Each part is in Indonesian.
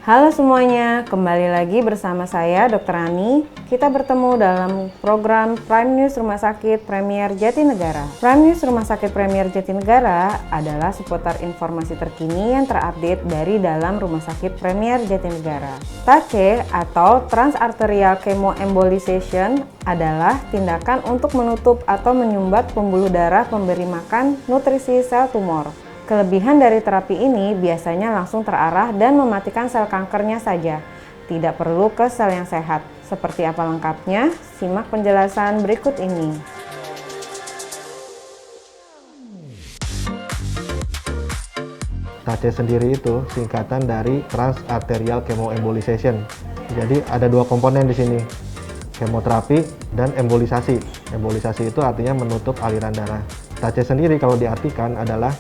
Halo semuanya, kembali lagi bersama saya Dr. Ani. Kita bertemu dalam program Prime News Rumah Sakit Premier Jatinegara. Prime News Rumah Sakit Premier Jatinegara adalah seputar informasi terkini yang terupdate dari dalam Rumah Sakit Premier Jatinegara. TACE atau Transarterial Chemoembolization adalah tindakan untuk menutup atau menyumbat pembuluh darah pemberi makan nutrisi sel tumor. Kelebihan dari terapi ini biasanya langsung terarah dan mematikan sel kankernya saja. Tidak perlu ke sel yang sehat. Seperti apa lengkapnya? Simak penjelasan berikut ini. TACE sendiri itu singkatan dari Transarterial Chemoembolization. Jadi ada dua komponen di sini, kemoterapi dan embolisasi. Embolisasi itu artinya menutup aliran darah. TACE sendiri kalau diartikan adalah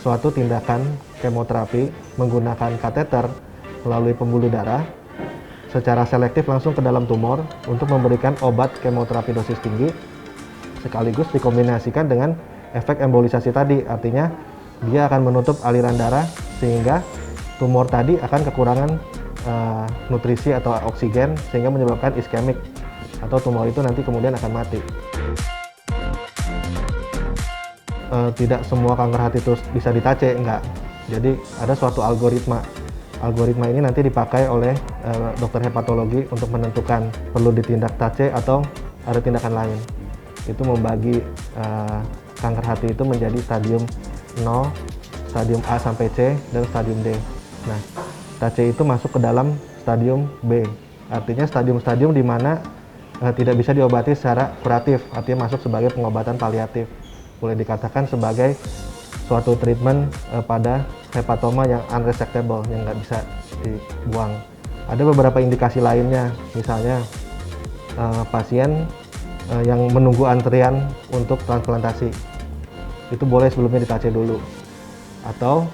suatu tindakan kemoterapi menggunakan kateter melalui pembuluh darah secara selektif langsung ke dalam tumor untuk memberikan obat kemoterapi dosis tinggi sekaligus dikombinasikan dengan efek embolisasi tadi, artinya dia akan menutup aliran darah sehingga tumor tadi akan kekurangan nutrisi atau oksigen sehingga menyebabkan iskemik atau tumor itu nanti kemudian akan mati. Tidak semua kanker hati itu bisa di-TACE, enggak. Jadi ada suatu algoritma. Algoritma ini nanti dipakai oleh dokter hepatologi untuk menentukan perlu ditindak TACE atau ada tindakan lain. Itu membagi kanker hati itu menjadi stadium 0, stadium A sampai C, dan stadium D. Nah, TACE itu masuk ke dalam stadium B. Artinya stadium-stadium di mana tidak bisa diobati secara kuratif, artinya masuk sebagai pengobatan paliatif. Boleh dikatakan sebagai suatu treatment pada hepatoma yang unresectable, yang nggak bisa dibuang. Ada beberapa indikasi lainnya, misalnya pasien yang menunggu antrian untuk transplantasi, itu boleh sebelumnya di-TACE dulu. Atau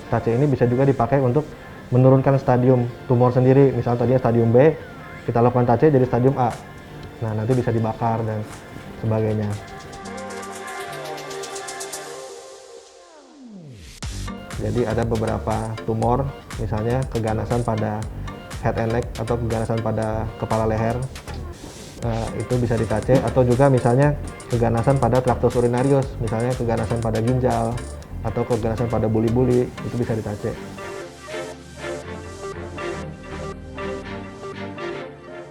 TACE ini bisa juga dipakai untuk menurunkan stadium tumor sendiri, misalnya tadinya stadium B, kita lakukan TACE jadi stadium A. Nah, nanti bisa dibakar dan sebagainya. Jadi ada beberapa tumor, misalnya keganasan pada head and neck atau keganasan pada kepala leher, itu bisa di-TACE, atau juga misalnya keganasan pada traktus urinarius, misalnya keganasan pada ginjal atau keganasan pada buli-buli, itu bisa di-TACE.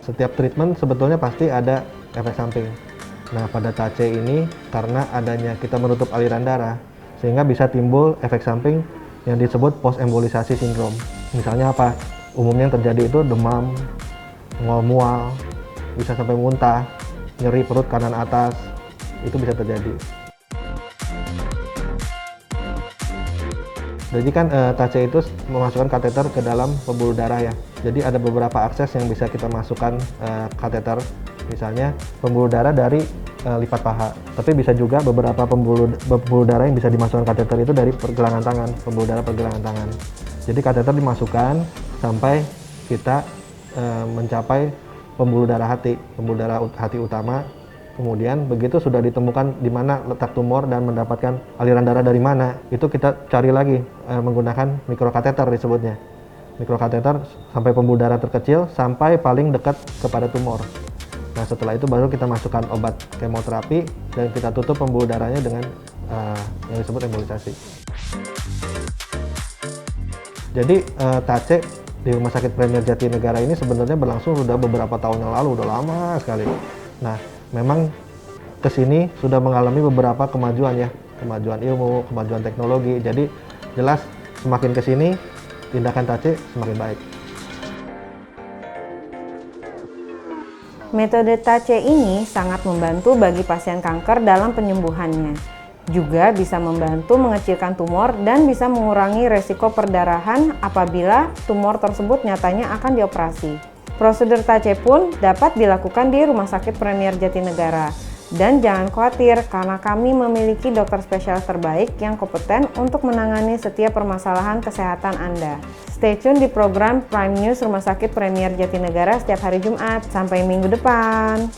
Setiap treatment sebetulnya pasti ada efek samping. Nah, pada TACE ini karena adanya kita menutup aliran darah, sehingga bisa timbul efek samping yang disebut post-embolisasi sindrom. Misalnya apa? Umumnya yang terjadi itu demam, mual-mual, bisa sampai muntah, nyeri perut kanan atas, itu bisa terjadi. Jadi kan TACE itu memasukkan kateter ke dalam pembuluh darah ya. Jadi ada beberapa akses yang bisa kita masukkan kateter. Misalnya pembuluh darah dari lipat paha. Tapi bisa juga beberapa pembuluh darah yang bisa dimasukkan kateter itu dari pergelangan tangan, pembuluh darah pergelangan tangan. Jadi kateter dimasukkan sampai kita mencapai pembuluh darah hati utama. Kemudian begitu sudah ditemukan di mana letak tumor dan mendapatkan aliran darah dari mana, itu kita cari lagi menggunakan mikrokateter disebutnya. Mikrokateter sampai pembuluh darah terkecil sampai paling dekat kepada tumor. Nah, setelah itu baru kita masukkan obat kemoterapi dan kita tutup pembuluh darahnya dengan yang disebut embolisasi. Jadi TACE di Rumah Sakit Premier Jatinegara ini sebenarnya berlangsung sudah beberapa tahun yang lalu, udah lama sekali. Nah, memang kesini sudah mengalami beberapa kemajuan ya, kemajuan ilmu, kemajuan teknologi. Jadi jelas semakin kesini tindakan TACE semakin baik. Metode TACE ini sangat membantu bagi pasien kanker dalam penyembuhannya. Juga bisa membantu mengecilkan tumor dan bisa mengurangi resiko perdarahan apabila tumor tersebut nyatanya akan dioperasi. Prosedur TACE pun dapat dilakukan di Rumah Sakit Premier Jatinegara. Dan jangan khawatir karena kami memiliki dokter spesialis terbaik yang kompeten untuk menangani setiap permasalahan kesehatan Anda. Stay tune di program Prime News Rumah Sakit Premier Jatinegara setiap hari Jumat. Sampai minggu depan.